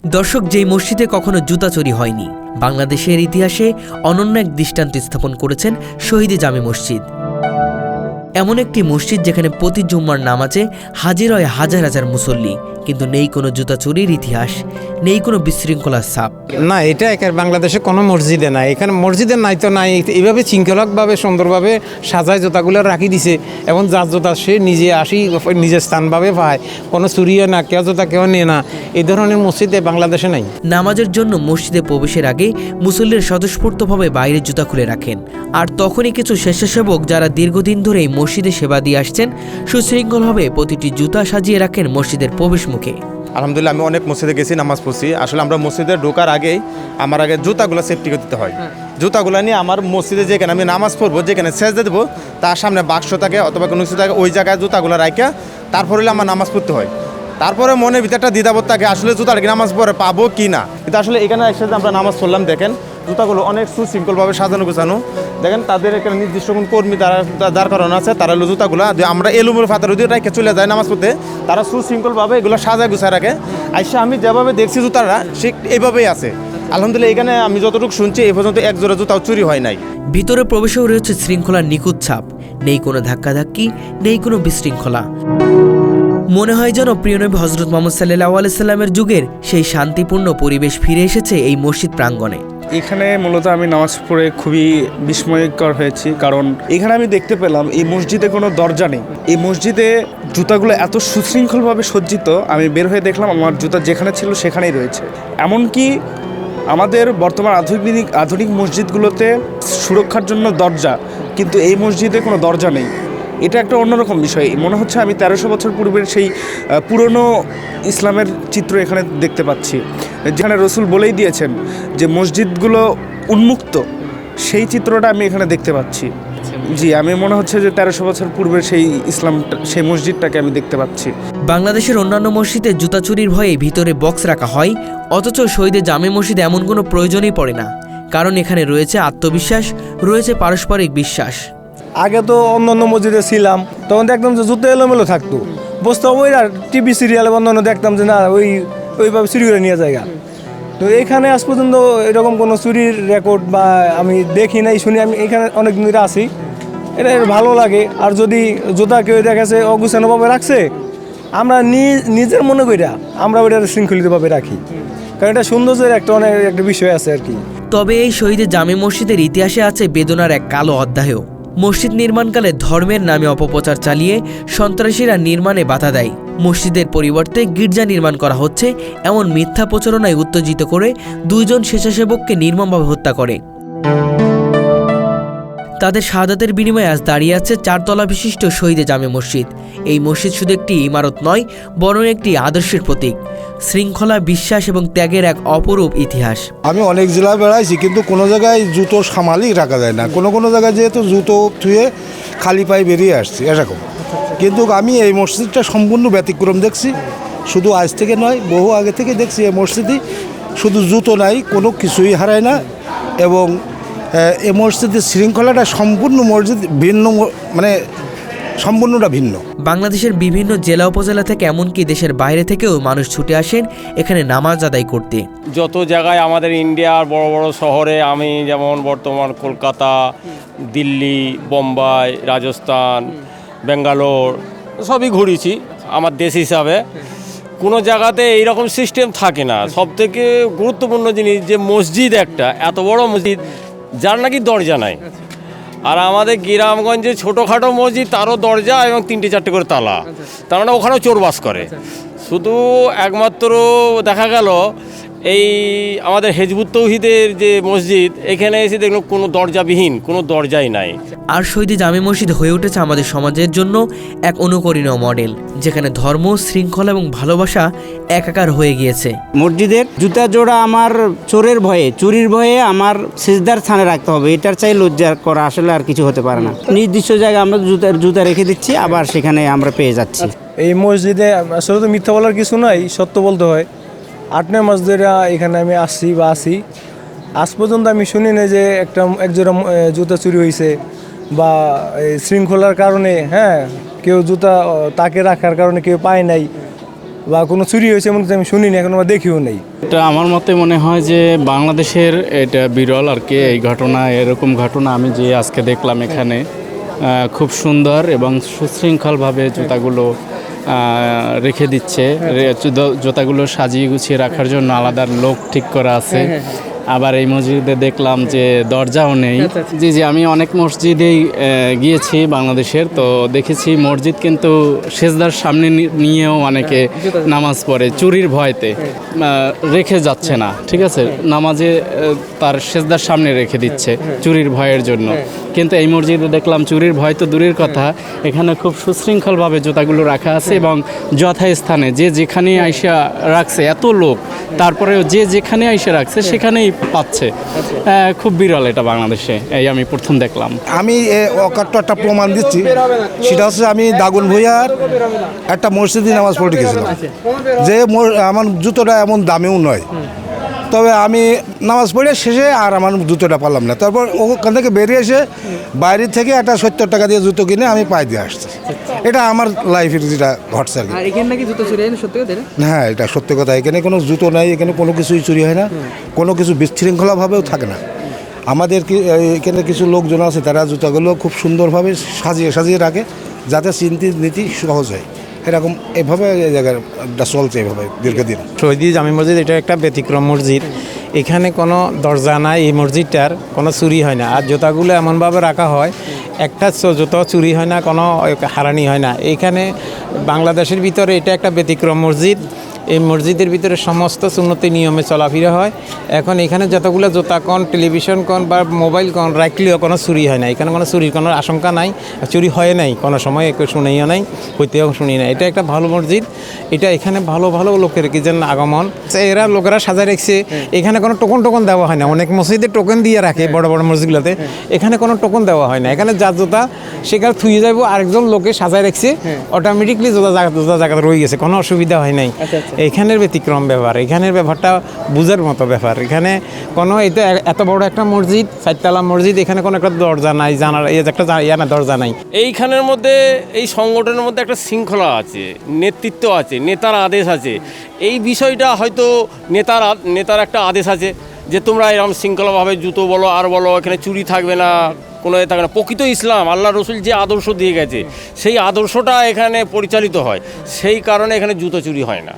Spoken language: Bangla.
দর্শক, যেই মসজিদে কখনো জুতা চুরি হয়নি, বাংলাদেশের ইতিহাসে অনন্য এক দৃষ্টান্ত স্থাপন করেছেন শহীদ জামে মসজিদ। এমন একটি মসজিদ যেখানে প্রতি জুম্মার নামাজে হাজির হয় হাজার হাজার মুসল্লি, কিন্তু নেই কোনো জুতা চুরির ইতিহাস, নেই কোনো বিশৃঙ্খলার ছাপ। না, এটা এখানে বাংলাদেশে কোনো মসজিদে নাই। এখানে মসজিদে নাই তো নাই, এইভাবে শৃঙ্খলাভাবে সুন্দরভাবে সাজায় জুতাগুলো রাখি দিছে এবং যার জুতা সে নিজে আসি নিজের স্থানভাবে পায়, কোনো চুরিও না, কেউ জুতা কেউ নেয় না। এই ধরনের মসজিদে বাংলাদেশে নাই। নামাজের জন্য মসজিদে প্রবেশের আগে মুসল্লির স্বতঃস্ফূর্তভাবে বাইরে জুতা খুলে রাখেন, আর তখনই কিছু স্বেচ্ছাসেবক যারা দীর্ঘদিন ধরে এই মসজিদে সেবা দিয়ে আসছেন সুশৃঙ্খলভাবে প্রতিটি জুতা সাজিয়ে রাখেন মসজিদের প্রবেশ মুখে। আলহামদুলিল্লাহ, আমি অনেক মসজিদে গেছি, নামাজ পড়ছি। আসলে আমরা মসজিদে ঢোকার আগেই আমার আগে জুতাগুলো সেফটি করে দিতে হয়। জুতাগুলো নিয়ে আমার মসজিদে যেখানে আমি নামাজ পড়বো, যেখানে সেজদা দেবো, তার সামনে বাক্স থাকে অথবা কোনো কিছু থাকে, ওই জায়গায় জুতাগুলো রাখা তারপরে আমার নামাজ পড়তে হয়। তারপরে মনের ভিতরটা দ্বিধাবোধ থাকে, আসলে জুতার কি নামাজ পড়ে পাবো কি না। কিন্তু আসলে এখানে একসাথে আমরা নামাজ পড়লাম, দেখেন জুতাগুলো অনেক সুশৃঙ্খলভাবে সাজানো গোছানো। দেখেন তাদের এখানে নির্দিষ্ট কোন কর্মী যার কারণ আছে, তারা হলো জুতাগুলো যে আমরা এলোমেলো ফাতার দিয়ে রেখে চলে যায় নামাজ পড়তে, তারা সুশৃঙ্খলভাবে এগুলো সাজায় গুছায় রাখে। আইসা আমি যেভাবে দেখছি জুতারা ঠিক এইভাবেই আছে। আলহামদুলিল্লাহ, এখানে আমি যতটুকু শুনছি এই পর্যন্ত এক জোড়া জুতাও চুরি হয় নাই। ভিতরে প্রবেশেও রয়েছে শৃঙ্খলার নিখুঁত ছাপ, নেই কোনো ধাক্কাধাক্কি, নেই কোনো বিশৃঙ্খলা। মনে হয় যেন প্রিয়নবী হযরত মুহাম্মদ সাল্লাল্লাহু আলাইহি সাল্লামের যুগের সেই শান্তিপূর্ণ পরিবেশ ফিরে এসেছে এই মসজিদ প্রাঙ্গণে। এখানে মূলত আমি নামাজ পড়ে খুবই বিস্ময়কর হয়েছি, কারণ এখানে আমি দেখতে পেলাম এই মসজিদে কোনো দরজা নেই। এই মসজিদে জুতাগুলো এত সুশৃঙ্খলভাবে সজ্জিত, আমি বের হয়ে দেখলাম আমার জুতা যেখানে ছিল সেখানেই রয়েছে। এমনকি আমাদের বর্তমান আধুনিক মসজিদগুলোতে সুরক্ষার জন্য দরজা, কিন্তু এই মসজিদে কোনো দরজা নেই। এটা একটা অন্যরকম বিষয়। মনে হচ্ছে আমি 1300 বছর পূর্বের সেই পুরনো ইসলামের চিত্র এখানে দেখতে পাচ্ছি, যেখানে রসুল বলেই দিয়েছেন যে মসজিদগুলো উন্মুক্ত, সেই চিত্রটা আমি এখানে দেখতে পাচ্ছি। জি, আমি মনে হচ্ছে যে 1300 বছর পূর্বের সেই মসজিদটাকে আমি দেখতে পাচ্ছি। বাংলাদেশের অন্যান্য মসজিদে জুতা চুরির ভয়ে ভিতরে বক্স রাখা হয়, অথচ শহীদে জামে মসজিদে এমন কোনো প্রয়োজনই পড়ে না, কারণ এখানে রয়েছে আত্মবিশ্বাস, রয়েছে পারস্পরিক বিশ্বাস। আগে তো অন্য মসজিদে ছিলাম, তখন দেখতাম যে জুতো এলোমেলো থাকতো, বসতাম ওই আর টিভি সিরিয়ালে অন্য দেখতাম যে না ওইভাবে চুরি করে নিয়ে যায়। তো এখানে আজ পর্যন্ত এরকম কোনো চুরির রেকর্ড বা আমি দেখি নাই, শুনি। আমি এখানে অনেক দিন ধরে আসি, এটা ভালো লাগে। আর যদি জুতা কেউ দেখেছে অগুছানোভাবে রাখছে, আমরা নিজের মনে কইরা আমরা ওইটা শৃঙ্খলিতভাবে রাখি, কারণ এটা সৌন্দর্যের অনেক একটা বিষয় আছে আর কি। তবে এই শহীদে জামে মসজিদের ইতিহাসে আছে বেদনার এক কালো অধ্যায়ও। মসজিদ নির্মাণকালে ধর্মের নামে অপপ্রচার চালিয়ে সন্ত্রাসীরা নির্মাণে বাধা দেয়। মসজিদের পরিবর্তে গির্জা নির্মাণ করা হচ্ছে এমন মিথ্যা প্রচারণায় উত্তেজিত করে 2 জন স্বেচ্ছাসেবককে নির্মমভাবে হত্যা করে। তাদের শাহাদাতের বিনিময়ে আজ দাঁড়িয়ে আছে 4 তলা বিশিষ্ট শহীদে জামে মসজিদ। এই মসজিদ শুধু একটি ইমারত নয়, বরং একটি আদর্শের প্রতীক, শৃঙ্খলা, বিশ্বাস এবং ত্যাগের এক অপরূপ ইতিহাস। আমি অনেক জেলায় বেড়াইছি, কিন্তু কোনো জায়গায় জুতো সামালই রাখা যায় না। কোনো জায়গায় যেহেতু জুতো ধুয়ে খালি পায়ে বেরিয়ে আসছি এরকম। কিন্তু আমি এই মসজিদটা সম্পূর্ণ ব্যতিক্রম দেখছি, শুধু আজ থেকে নয়, বহু আগে থেকে দেখছি। এই মসজিদই শুধু জুতো নাই, কোনো কিছুই হারায় না। এবং এই মসজিদের শৃঙ্খলাটা সম্পূর্ণ মসজিদ ভিন্ন, মানে সম্পূর্ণটা ভিন্ন। বাংলাদেশের বিভিন্ন জেলা উপজেলা থেকে এমনকি দেশের বাইরে থেকেও মানুষ ছুটে আসেন এখানে নামাজ আদায় করতে। যত জায়গায় আমাদের ইন্ডিয়ার বড় বড় শহরে, আমি যেমন বর্তমান কলকাতা, দিল্লি, বোম্বাই, রাজস্থান, ব্যাঙ্গালোর সবই ঘুরেছি আমার দেশ হিসাবে। কোনো জায়গাতে এইরকম সিস্টেম থাকে না। সবথেকে গুরুত্বপূর্ণ জিনিস যে মসজিদ, একটা এত বড় মসজিদ যার নাকি দরজা নাই। আর আমাদের গ্রামগঞ্জে ছোটোখাটো মসজিদ, তারও দরজা এবং 3-4টে করে তালা, তার মানে ওখানেও চোর বাস করে। শুধু একমাত্র দেখা গেল এই আমাদের হেজবুত তৌহিদের যে মসজিদ, এখানে এসে দেখলাম কোনো দরজাবিহীন, কোনো দরজাই নাই। আর শহীদে জামে মসজিদ হয়ে উঠেছে আমাদের সমাজের জন্য এক অনুকরণীয় মডেল, যেখানে ধর্ম, শৃঙ্খলা এবং ভালোবাসা একাকার হয়ে গিয়েছে। মসজিদের জুতা জোড়া আমার চুরির ভয়ে আমার সিজদার স্থানে রাখতে হবে, এটার চাই লজ্জা করা আসলে আর কিছু হতে পারে না। নির্দিষ্ট জায়গায় আমরা জুতা রেখে দিচ্ছি, আবার সেখানে আমরা পেয়ে যাচ্ছি। এই মসজিদে আসলে তো মিথ্যা বলার কিছু নাই, সত্য বলতে হয়। 8 মাস ধরে এখানে আমি আসি, আজ পর্যন্ত আমি শুনি না যে এক জোড়া জুতা চুরি হয়েছে বা শৃঙ্খলার কারণে কেউ জুতা তাকে রাখার কারণে কেউ পায় নাই। বা কোনো চুরি হয়েছে এমন কিছু আমি শুনিনি, এখন বা দেখিও নেই। এটা আমার মতে মনে হয় যে বাংলাদেশের এটা বিরল আর কি এই ঘটনা, এরকম ঘটনা আমি যে আজকে দেখলাম এখানে খুব সুন্দর এবং সুশৃঙ্খলভাবে জুতাগুলো রেখে দিচ্ছে। জুতাগুলো সাজিয়ে গুছিয়ে রাখার জন্য আলাদা লোক ঠিক করা আছে। আবার এই মসজিদে দেখলাম যে দরজাও নেই। জি জি, আমি অনেক মসজিদেই গিয়েছি বাংলাদেশের, তো দেখেছি মসজিদ কিন্তু সেজদার সামনে নিয়েও অনেকে নামাজ পড়ে চুরির ভয়তে, রেখে যাচ্ছে না, ঠিক আছে, নামাজে তার সেজদার সামনে রেখে দিচ্ছে চুরির ভয়ের জন্য। কিন্তু এই মসজিদে দেখলাম চুরির ভয় তো দূরের কথা, এখানে খুব সুশৃঙ্খলভাবে জুতাগুলো রাখা আছে এবং যথাস্থানে যে যেখানে আইসা রাখছে, এত লোক তারপরেও যে যেখানে আইসা রাখছে সেখানেই পাচ্ছে। খুব বিরল এটা বাংলাদেশে, এই আমি প্রথম দেখলাম। আমি অকাট্য একটা প্রমাণ দিচ্ছি, সেটা হচ্ছে আমি দাগুন ভুঁইয়ার একটা মসজিদে নামাজ পড়তে গেছিলাম, যে আমার জুতোটা এমন দামেও নয়, তবে আমি নামাজ পড়ে শেষে আর আমার জুতোটা পারলাম না। তারপর ওখান থেকে বেরিয়ে এসে বাইরে থেকে একটা 70 টাকা দিয়ে জুতো কিনে আমি পায়ে দিয়ে আসছি। এটা আমার লাইফের যেটা ঘটছে আর কি। হ্যাঁ, এটা সত্যি কথা। এখানে কোনো জুতো নাই, এখানে কোনো কিছুই চুরি হয় না, কোনো কিছু বিশৃঙ্খলাভাবেও থাকে না। আমাদের এখানে কিছু লোকজন আছে, তারা জুতাগুলো খুব সুন্দরভাবে সাজিয়ে সাজিয়ে রাখে, যাতে চিন্তি নীতি সহজ হয়। এরকম এভাবে এই জায়গাটা চলছে এভাবে দীর্ঘদিন। শহীদ জামি মসজিদ এটা একটা ব্যতিক্রম মসজিদ। এখানে কোনো দরজা নাই, এই মসজিদটার কোনো চুরি হয় না। আর জুতাগুলো এমনভাবে রাখা হয়, একটা জুতো চুরি হয় না, কোনো হারানি হয় না। এখানে বাংলাদেশের ভিতরে এটা একটা ব্যতিক্রম মসজিদ। এই মসজিদের ভিতরে সমস্ত সুন্নতি নিয়মে চলাফেরা হয়। এখন এখানে যতগুলো জুতা কন, টেলিভিশন কন বা মোবাইল কন রাখলেও কোনো চুরি হয় না। এখানে কোনো চুরির কোনো আশঙ্কা নাই, চুরি হয় নাই কোনো সময়, একটু শুনেইও নাই, হইতেও শুনি না। এটা একটা ভালো মসজিদ। এটা এখানে ভালো ভালো লোকের কি যেন আগমন, এরা লোকেরা সাজায় রাখছে। এখানে কোনো টোকন দেওয়া হয় না। অনেক মসজিদে টোকন দিয়ে রাখে বড় বড় মসজিদগুলোতে, এখানে কোনো টোকন দেওয়া হয় না। এখানে যার জুতা সেখানে থুয়ে যাবো, আরেকজন লোকে সাজায় রাখছে, অটোমেটিকলি জুতা জায়গাতে রয়ে গেছে, কোনো অসুবিধা হয় নাই। এখানের ব্যতিক্রম ব্যাপার, এখানের ব্যাপারটা বুঝার মতো ব্যাপার। এখানে কোনো এটা এত বড় একটা মসজিদ, 4তলা মসজিদ, এখানে কোনো একটা দরজা নাই, জানার একটা দরজা নাই। এইখানের মধ্যে এই সংগঠনের মধ্যে একটা শৃঙ্খলা আছে, নেতৃত্ব আছে, নেতার আদেশ আছে। এই বিষয়টা হয়তো নেতার একটা আদেশ আছে যে তোমরা এরকম শৃঙ্খলাভাবে জুতো বলো আর বলো, এখানে চুরি থাকবে না, কোনো থাকবে না। প্রকৃত ইসলাম, আল্লাহ রসুল যে আদর্শ দিয়ে গেছে সেই আদর্শটা এখানে পরিচালিত হয়, সেই কারণে এখানে জুতো চুরি হয় না।